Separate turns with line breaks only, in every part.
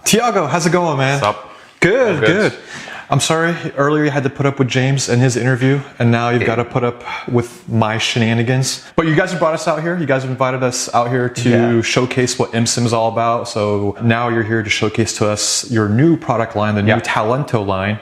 Tiago, how's it going, man?
What's up?
Good, good. I'm sorry, earlier you had to put up with James and his interview, and now you've got to put up with my shenanigans. But you guys have brought us out here. You guys have invited us out here to showcase what ImSim is all about. So now you're here to showcase to us your new product line, the new Talento line,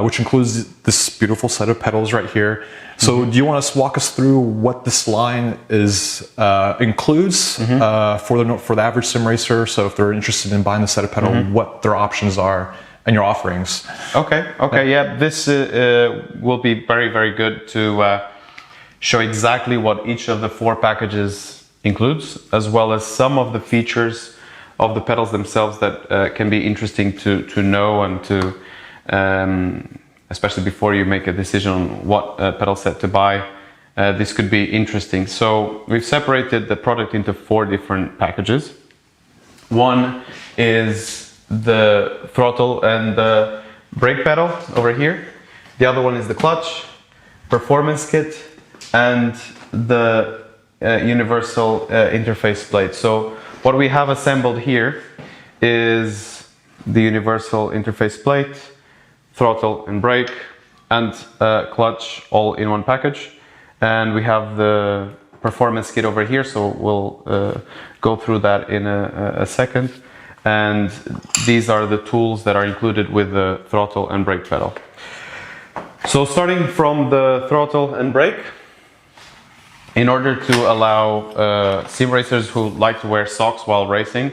which includes this beautiful set of pedals right here. So do you want to walk us through what this line includes for the average sim racer? So if they're interested in buying the set of pedal, what their options are and your offerings.
Okay, yeah. This will be very, very good to show exactly what each of the 4 packages includes, as well as some of the features of the pedals themselves that can be interesting to know and to, especially before you make a decision on what pedal set to buy. This could be interesting. So we've separated the product into 4 different packages. One is the throttle and the brake pedal over here. The other one is the clutch, performance kit, and the universal interface plate. So what we have assembled here is the universal interface plate, throttle and brake, and clutch all in one package. And we have the performance kit over here, so we'll go through that in a second. And these are the tools that are included with the throttle and brake pedal. So starting from the throttle and brake, in order to allow sim racers who like to wear socks while racing,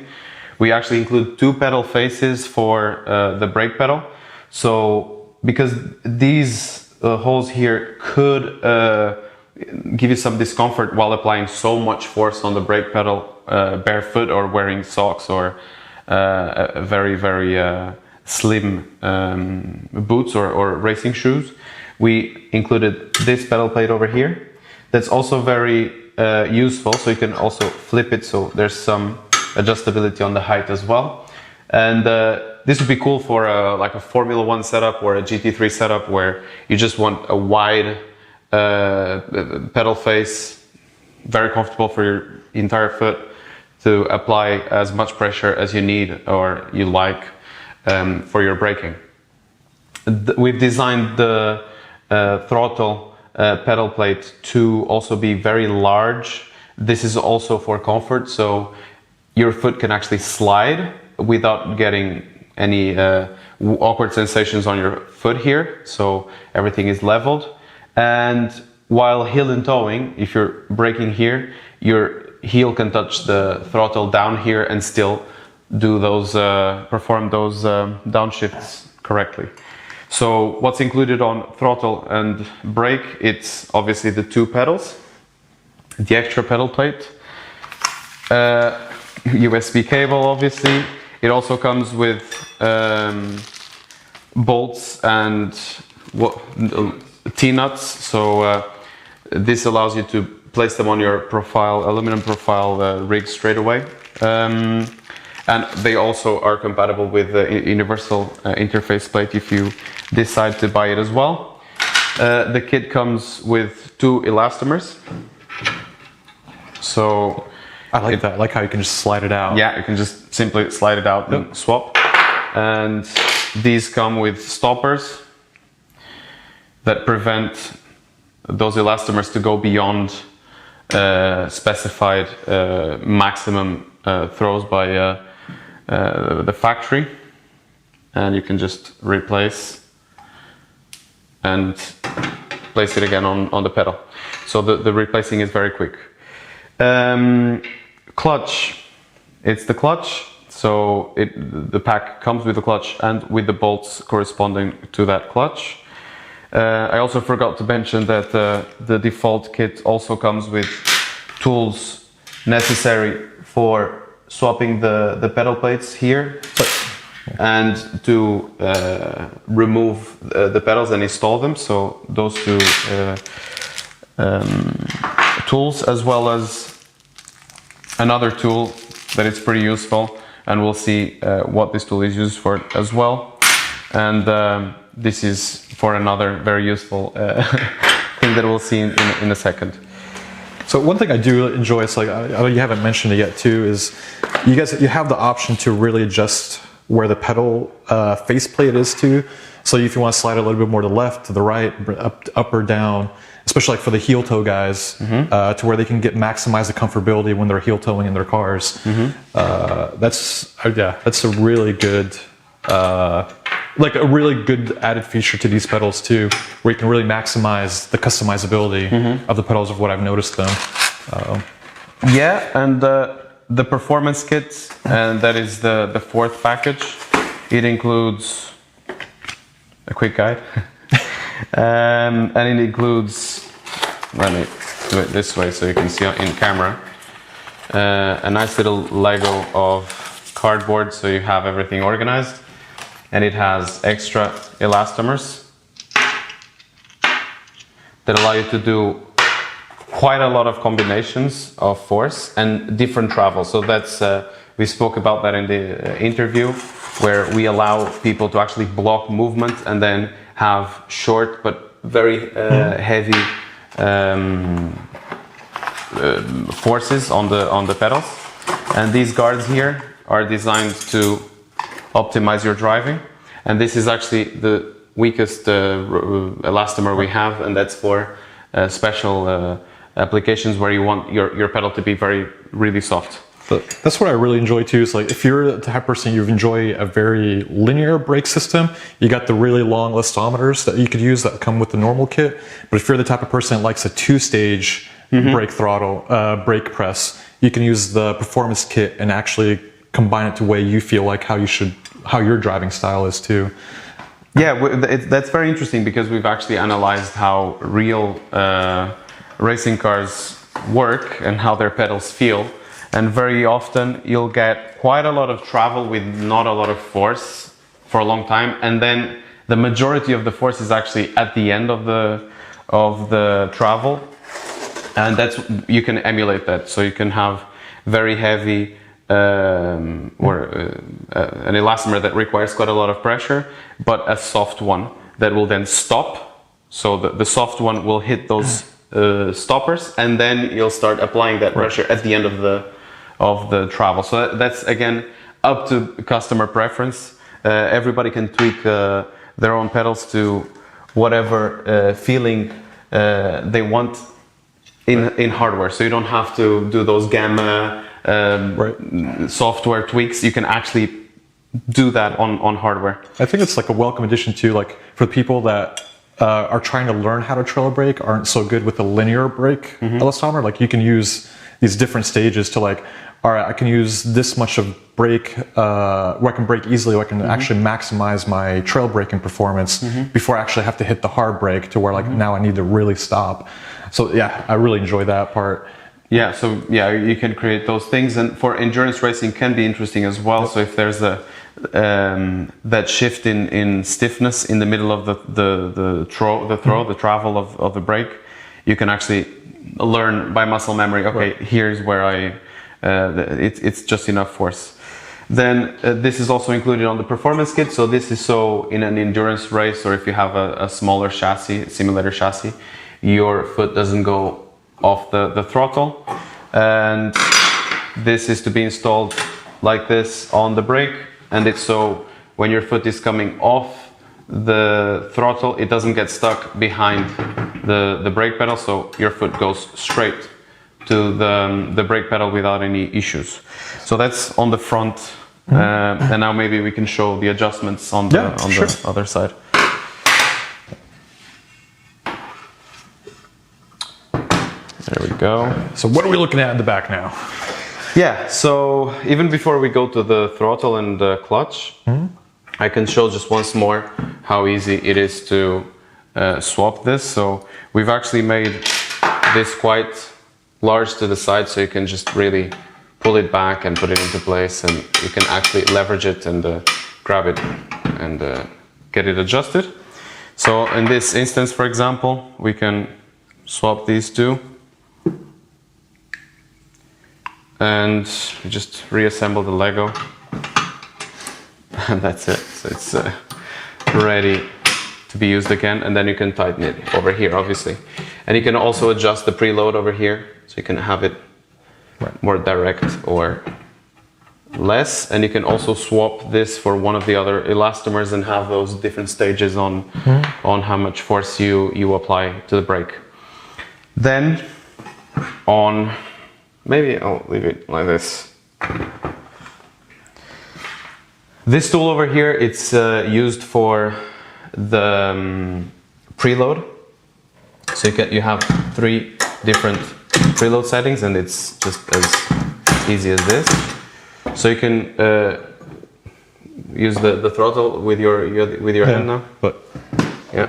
we actually include 2 pedal faces for the brake pedal. So because these holes here could give you some discomfort while applying so much force on the brake pedal barefoot or wearing socks or very, very slim boots or racing shoes, we included this pedal plate over here. That's also very useful, so you can also flip it, so there's some adjustability on the height as well. And this would be cool for like a Formula 1 setup or a GT3 setup where you just want a wide pedal face, very comfortable for your entire foot, to apply as much pressure as you need or you like for your braking. We've designed the throttle pedal plate to also be very large. This is also for comfort, so your foot can actually slide without getting any awkward sensations on your foot here, so everything is leveled. And while heel and towing, if you're braking here, your heel can touch the throttle down here and still do those perform those downshifts correctly. So what's included on throttle and brake, it's obviously the 2 pedals, the extra pedal plate, USB cable obviously. It also comes with bolts and T-nuts, so this allows you to place them on your aluminum profile rig straight away. And they also are compatible with the universal interface plate if you decide to buy it as well. The kit comes with 2 elastomers. So
I like that. I like how you can just slide it out.
Yeah, you can just simply slide it out and swap. And these come with stoppers that prevent those elastomers to go beyond specified maximum throws by the factory, and you can just replace and place it again on the pedal. So the replacing is very quick. Clutch, it's the clutch, so the pack comes with the clutch and with the bolts corresponding to that clutch. I also forgot to mention that the default kit also comes with tools necessary for swapping the pedal plates here and to remove the pedals and install them. So those 2 tools, as well as another tool that is pretty useful, and we'll see what this tool is used for as well. And this is for another very useful thing that we'll see in a second.
So one thing I do enjoy, it's like, you haven't mentioned it yet too, is you have the option to really adjust where the pedal faceplate is too. So if you want to slide it a little bit more to the left, to the right, up or down, especially like for the heel toe guys, to where they can maximize the comfortability when they're heel toeing in their cars. That's a really good, like a really good added feature to these pedals too, where you can really maximize the customizability of the pedals of what I've noticed them.
Yeah, and the performance kit, and that is the fourth package. It includes a quick guide, and it includes, let me do it this way so you can see in camera, a nice little Lego of cardboard so you have everything organized, and it has extra elastomers that allow you to do quite a lot of combinations of force and different travel. So that's we spoke about that in the interview, where we allow people to actually block movement and then have short but very heavy forces on the pedals. And these guards here are designed to optimize your driving. And this is actually the weakest elastomer we have, and that's for special applications where you want your pedal to be really soft.
But that's what I really enjoy too. Is like if you're the type of person you enjoy a very linear brake system, you got the really long elastometers that you could use that come with the normal kit. But if you're the type of person that likes a two-stage brake throttle, brake press, you can use the performance kit and actually combine it to the way you feel like how your driving style is too.
Yeah, that's very interesting because we've actually analyzed how real racing cars work and how their pedals feel. And very often you'll get quite a lot of travel with not a lot of force for a long time, and then the majority of the force is actually at the end of the travel, and you can emulate that. So you can have very heavy an elastomer that requires quite a lot of pressure, but a soft one that will then stop. So the soft one will hit those stoppers, and then you'll start applying that pressure at the end of the travel. So that's again up to customer preference. Everybody can tweak their own pedals to whatever feeling they want in hardware. So you don't have to do those gamma software tweaks. You can actually do that on hardware.
I think it's like a welcome addition to, like, for people that are trying to learn how to trailer brake, aren't so good with the linear brake elastomer. Like, you can use these different stages to, like, all right, I can use this much of brake where I can brake easily, where I can actually maximize my trail braking performance before I actually have to hit the hard brake to where, like, now I need to really stop. So yeah, I really enjoy that part.
Yeah, so yeah, you can create those things, and for endurance racing can be interesting as well. So if there's that shift in stiffness in the middle of the travel of the brake, you can actually learn by muscle memory. Okay, here's where it's just enough force. Then this is also included on the performance kit. So this is so in an endurance race, or if you have a smaller chassis, simulator chassis, your foot doesn't go off the throttle, and this is to be installed like this on the brake, and it's so when your foot is coming off the throttle, it doesn't get stuck behind the brake pedal, so your foot goes straight to the brake pedal without any issues. So that's on the front, and now maybe we can show the adjustments on the other side. There we go.
So what are we looking at in the back now?
Yeah, so even before we go to the throttle and the clutch, I can show just once more how easy it is to swap this. So we've actually made this quite large to the side, so you can just really pull it back and put it into place, and you can actually leverage it and grab it and get it adjusted. So in this instance, for example, we can swap these two. And just reassemble the Lego, and that's it. So it's ready to be used again, and then you can tighten it over here, obviously. And you can also adjust the preload over here, so you can have it more direct or less. And you can also swap this for one of the other elastomers and have those different stages on how much force you apply to the brake. Then on, maybe I'll leave it like this. This tool over here, it's used for the preload. So you have 3 different preload settings, and it's just as easy as this. So you can use the throttle with your hand now.
But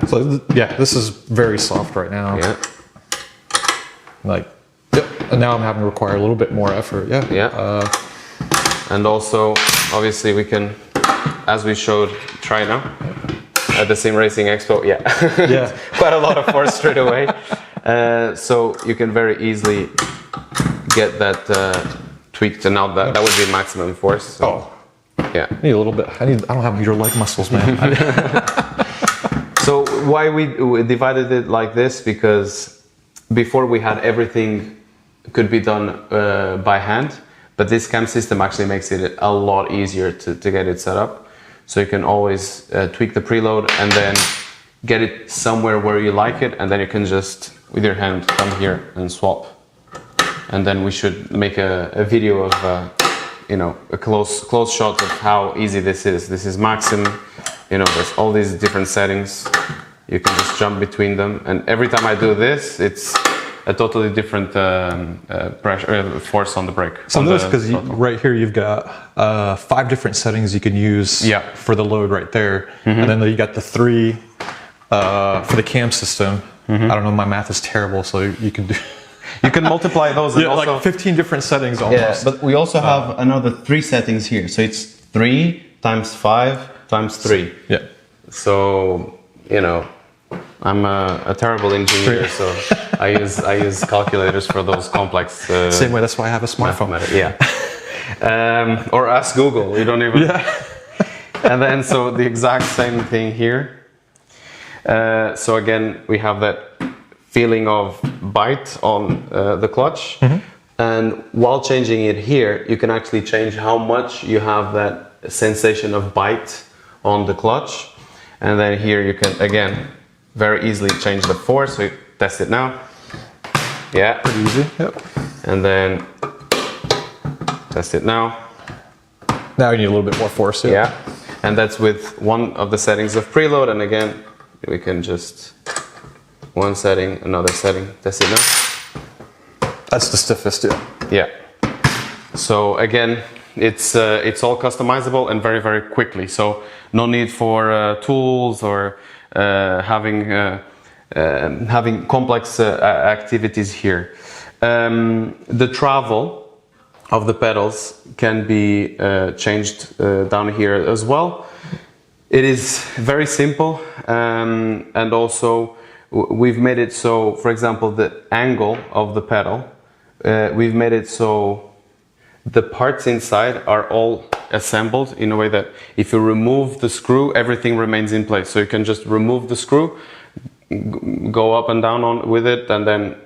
so yeah, this is very soft right now.
Yeah.
Like, and now I'm having to require a little bit more effort. Yeah.
Yeah. And also, obviously, we can, as we showed, try now at the Sim Racing Expo. Yeah.
Yeah.
Quite a lot of force straight away. So you can very easily get that tweaked, and now that would be maximum force. So, yeah.
I need a little bit. I don't have your leg muscles, man.
So why we divided it like this? Because before we had everything could be done by hand, but this cam system actually makes it a lot easier to get it set up. So you can always tweak the preload and then get it somewhere where you like it, and then you can just, with your hand, come here and swap. And then we should make a video of, a close shot of how easy this is. This is maxim, there's all these different settings. You can just jump between them. And every time I do this, it's a totally different pressure, force on the brake.
So notice, because right here you've got 5 different settings you can use for the load right there. And then you got the 3 for the cam system. I don't know, my math is terrible, so you can do...
You can multiply those. And also,
like 15 different settings almost.
Yeah, but we also have another 3 settings here. So it's 3 times 5 times 3.
Yeah.
So, I'm a terrible engineer, so I use calculators for those complex...
Same way, that's why I have a smartphone.
Yeah. Or ask Google, you don't even...
Yeah.
And then, so the exact same thing here. So again, we have that feeling of bite on the clutch, and while changing it here, you can actually change how much you have that sensation of bite on the clutch, and then here you can again very easily change the force. So you test it now. Yeah,
pretty easy. Yep.
And then test it now.
Now you need a little bit more force.
Yeah, and that's with one of the settings of preload, and again we can just one setting, another setting, test it now.
That's the stiffest,
Yeah. So again, it's all customizable and very, very quickly. So no need for tools or having complex activities here. The travel of the pedals can be changed down here as well. It is very simple, and also we've made it so, for example, the angle of the pedal, we've made it so the parts inside are all assembled in a way that if you remove the screw, everything remains in place. So you can just remove the screw, go up and down with it, and then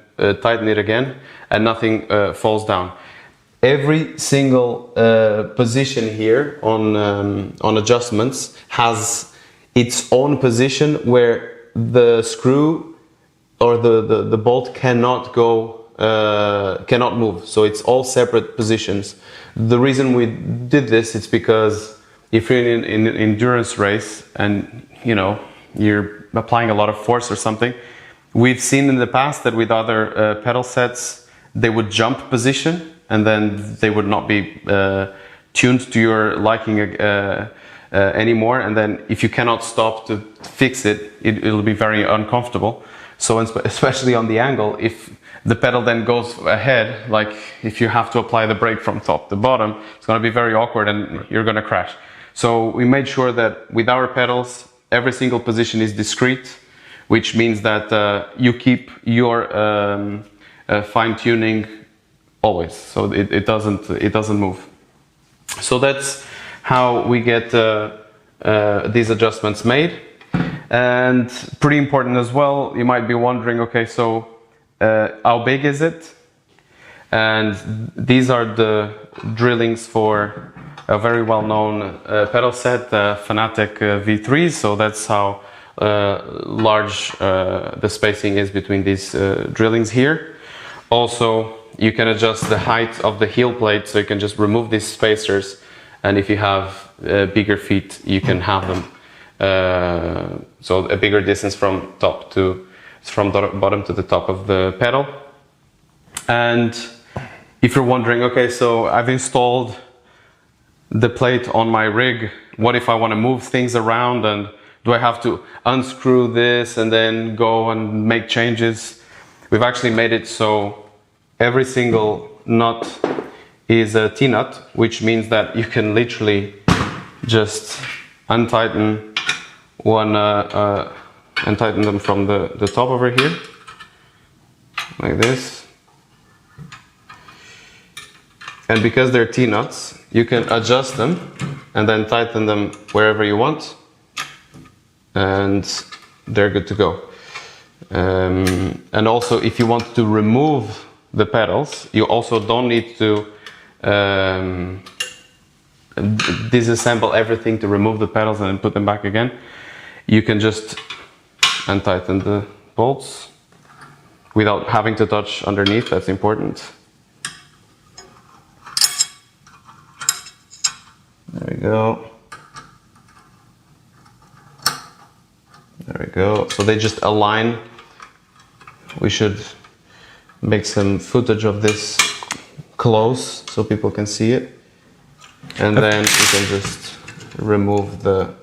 tighten it again, and nothing falls down. Every single position here on adjustments has its own position where the screw or the bolt cannot go, cannot move. So it's all separate positions. The reason we did this is because if you're in an endurance race and you're applying a lot of force or something, we've seen in the past that with other pedal sets they would jump position and then they would not be tuned to your liking anymore, and then if you cannot stop to fix it, it'll be very uncomfortable. So especially on the angle, if the pedal then goes ahead, like if you have to apply the brake from top to bottom, it's going to be very awkward and you're going to crash. So we made sure that with our pedals, every single position is discrete, which means that you keep your fine-tuning always, so it doesn't move. So that's how we get these adjustments made. And pretty important as well, you might be wondering, okay, so how big is it? And these are the drillings for a very well-known pedal set, the Fanatec V3. So that's how large the spacing is between these drillings here. Also, you can adjust the height of the heel plate, so you can just remove these spacers, and if you have bigger feet, you can have them. So a bigger distance from bottom to the top of the pedal. And if you're wondering, okay, so I've installed the plate on my rig, what if I want to move things around, and do I have to unscrew this and then go and make changes? We've actually made it so every single nut is a T-nut, which means that you can literally just untighten one and tighten them from the top over here, like this. And because they're T-nuts, you can adjust them and then tighten them wherever you want, and they're good to go. And also, if you want to remove the pedals, you also don't need to disassemble everything to remove the pedals and then put them back again. You can just untighten the bolts without having to touch underneath. That's important. There we go. There we go. So they just align. We should make some footage of this close so people can see it. And then you can just remove the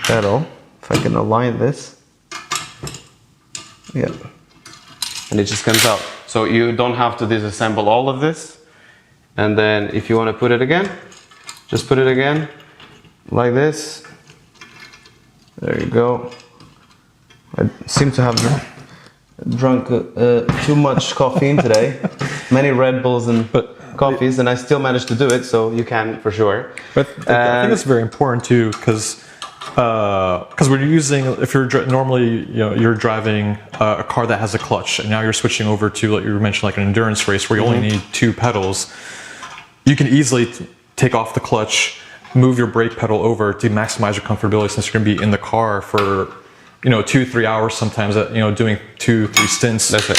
pedal. If I can align this. Yeah. And it just comes out. So you don't have to disassemble all of this. And then if you want to put it again, just put it again, like this. There you go. I seem to have drunk too much caffeine today. Many Red Bulls and coffees, and I still managed to do it, so you can for sure.
But I think it's very important too, because we're using, if you're normally, you're driving a car that has a clutch, and now you're switching over to, like you mentioned, like an endurance race where you only need 2 pedals. You can easily take off the clutch, move your brake pedal over to maximize your comfortability, since you're going to be in the car for 2-3 hours sometimes, doing 2-3 stints.
That's it.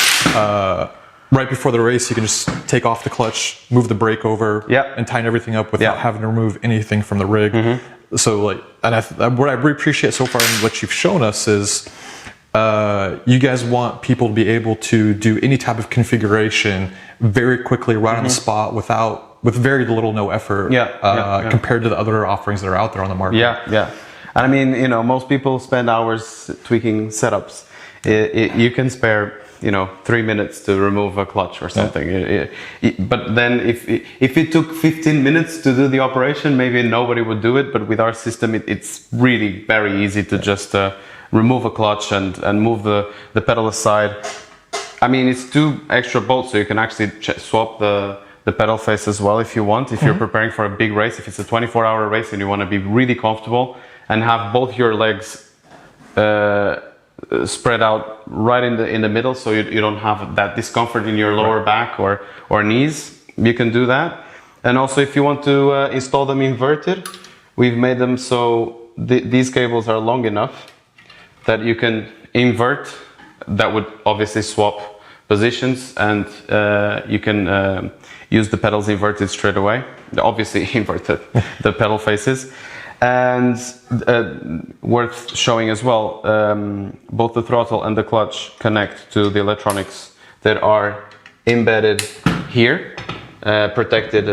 Right before the race, you can just take off the clutch, move the brake over, and tighten everything up without having to remove anything from the rig. So what I really appreciate so far in what you've shown us is you guys want people to be able to do any type of configuration very quickly, right on the spot, with very little no effort, compared to the other offerings that are out there on the market.
And I mean, most people spend hours tweaking setups. You can spare 3 minutes to remove a clutch or something. But then if it took 15 minutes to do the operation, maybe nobody would do it. But with our system, it's really very easy to just remove a clutch and move the pedal aside. I mean, it's 2 extra bolts, so you can actually swap the pedal face as well if you want. If you're preparing for a big race, if it's a 24-hour race and you want to be really comfortable and have both your legs spread out right in the middle, so you don't have that discomfort in your lower back or knees, you can do that. And also, if you want to install them inverted, we've made them so these cables are long enough that you can invert. That would obviously swap positions, and you can use the pedals inverted straight away. Obviously inverted the pedal faces. And worth showing as well, both the throttle and the clutch connect to the electronics that are embedded here, protected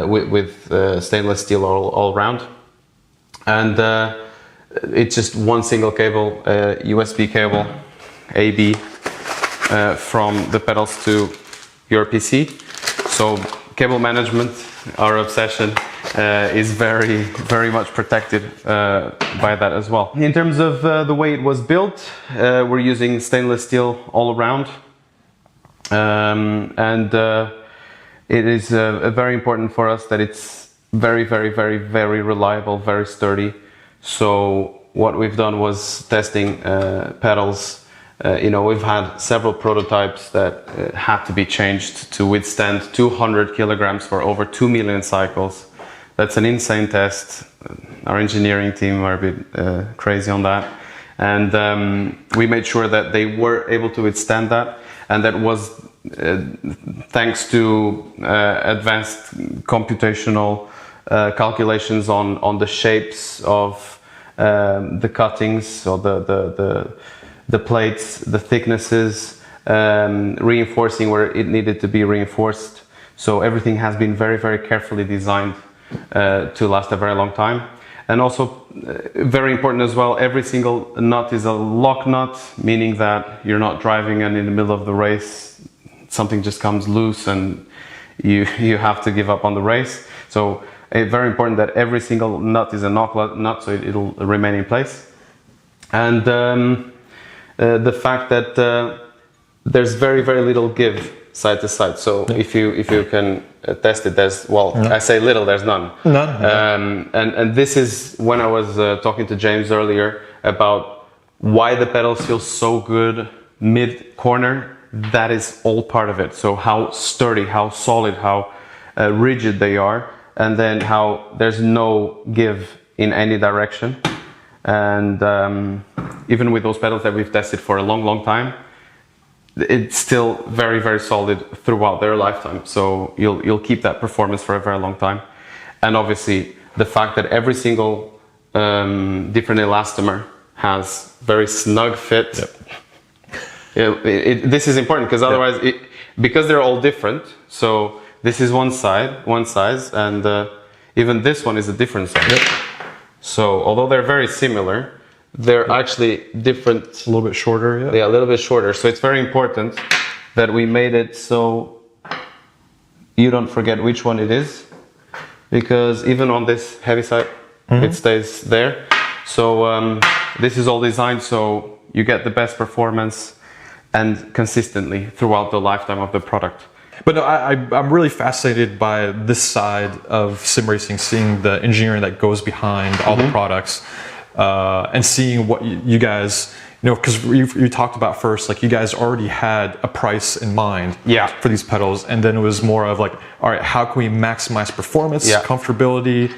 with stainless steel all around. And it's just one single cable, USB cable, AB, from the pedals to your PC. So cable management, our obsession, is very, very much protected by that as well. In terms of the way it was built, we're using stainless steel all around, and it is very important for us that it's very, very, very, very reliable, very sturdy. So what we've done was testing pedals We've had several prototypes that had to be changed to withstand 200 kilograms for over 2 million cycles. That's an insane test. Our engineering team were a bit crazy on that. And we made sure that they were able to withstand that. And that was thanks to advanced computational calculations on the shapes of the cuttings or the plates, the thicknesses, reinforcing where it needed to be reinforced. So everything has been very, very carefully designed to last a very long time. And also, very important as well, every single nut is a lock nut, meaning that you're not driving and in the middle of the race, something just comes loose and you have to give up on the race. So very important that every single nut is a knock nut, so it'll remain in place. And the fact that there's very, very little give side to side. So if you can test it, there's, I say little, there's none.
None.
And this is when I was talking to James earlier about why the pedals feel so good mid corner. That is all part of it. So how sturdy, how solid, how rigid they are, and then how there's no give in any direction. And even with those pedals that we've tested for a long, long time, it's still very, very solid throughout their lifetime. So you'll keep that performance for a very long time. And obviously the fact that every single different elastomer has very snug fit.
Yep.
This is important because otherwise, because they're all different. So this is one size, and even this one is a different size.
Yep.
So although they're very similar, they're actually different.
A little bit shorter, yeah.
Yeah, a little bit shorter. So it's very important that we made it so you don't forget which one it is, because even on this heavy side, it stays there. So this is all designed so you get the best performance and consistently throughout the lifetime of the product.
But no, I'm really fascinated by this side of sim racing, seeing the engineering that goes behind all the products, and seeing what you guys, because you talked about first, like you guys already had a price in mind for these pedals, and then it was more of like, all right, how can we maximize performance, comfortability,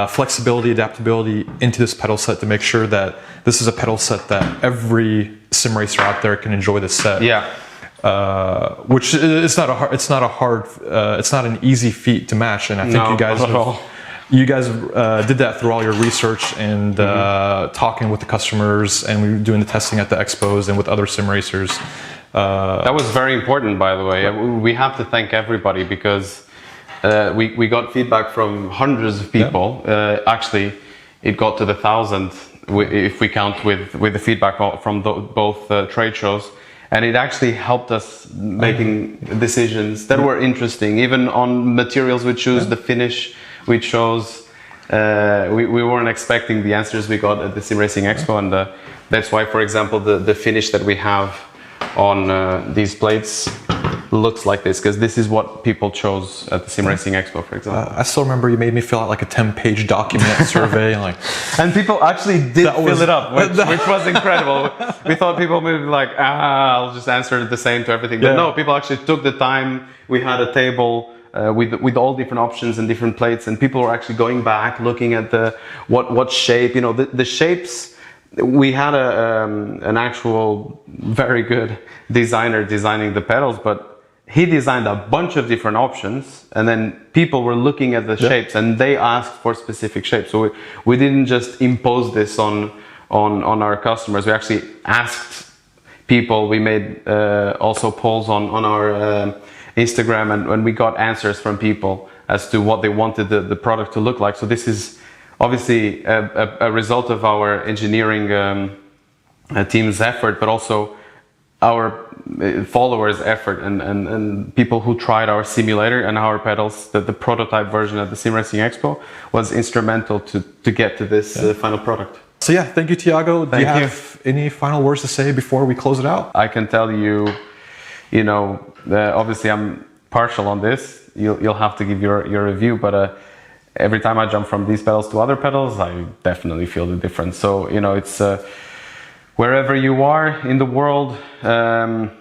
flexibility, adaptability into this pedal set to make sure that this is a pedal set that every sim racer out there can enjoy the set. Which it's not an easy feat to match, and I think you guys did that through all your research and talking with the customers, and we were doing the testing at the expos and with other sim racers.
That was very important, by the way. We have to thank everybody because we got feedback from hundreds of people. Actually, it got to the 1,000 if we count with the feedback from both trade shows. And it actually helped us making decisions that were interesting, even on materials we choose, the finish we chose. We weren't expecting the answers we got at the Sim Racing Expo, and that's why, for example, the finish that we have on these plates looks like this, because this is what people chose at the Sim Racing Expo, for example.
I still remember you made me fill out like a 10-page document survey,
and people actually did fill it up, which was incredible. We thought people would be like, I'll just answer the same to everything. But no, people actually took the time. We had a table with all different options and different plates, and people were actually going back, looking at what shape, the shapes. We had an actual very good designer designing the pedals, but he designed a bunch of different options, and then people were looking at the shapes, and they asked for specific shapes. So we didn't just impose this on our customers. We actually asked people. We made also polls on our Instagram, and we got answers from people as to what they wanted the product to look like. So this is obviously a result of our engineering team's effort, but also our followers' effort and people who tried our simulator and our pedals. The prototype version at the Sim Racing Expo was instrumental to get to this final product.
So thank you, Tiago. Do you have any final words to say before we close it out?
I can tell you, obviously I'm partial on this. You'll have to give your review, but every time I jump from these pedals to other pedals, I definitely feel the difference. So it's wherever you are in the world,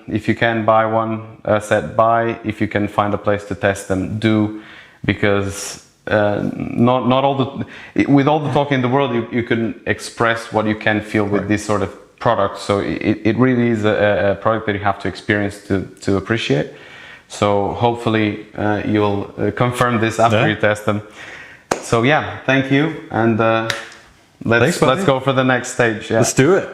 if you can buy one set, buy. If you can find a place to test them, do, because not all the, with all the talk in the world, you can express what you can feel with this sort of product. So it really is a product that you have to experience to appreciate. So hopefully you'll confirm this after you test them. So yeah, thank you, and let's go for the next stage. Yeah.
Let's do it.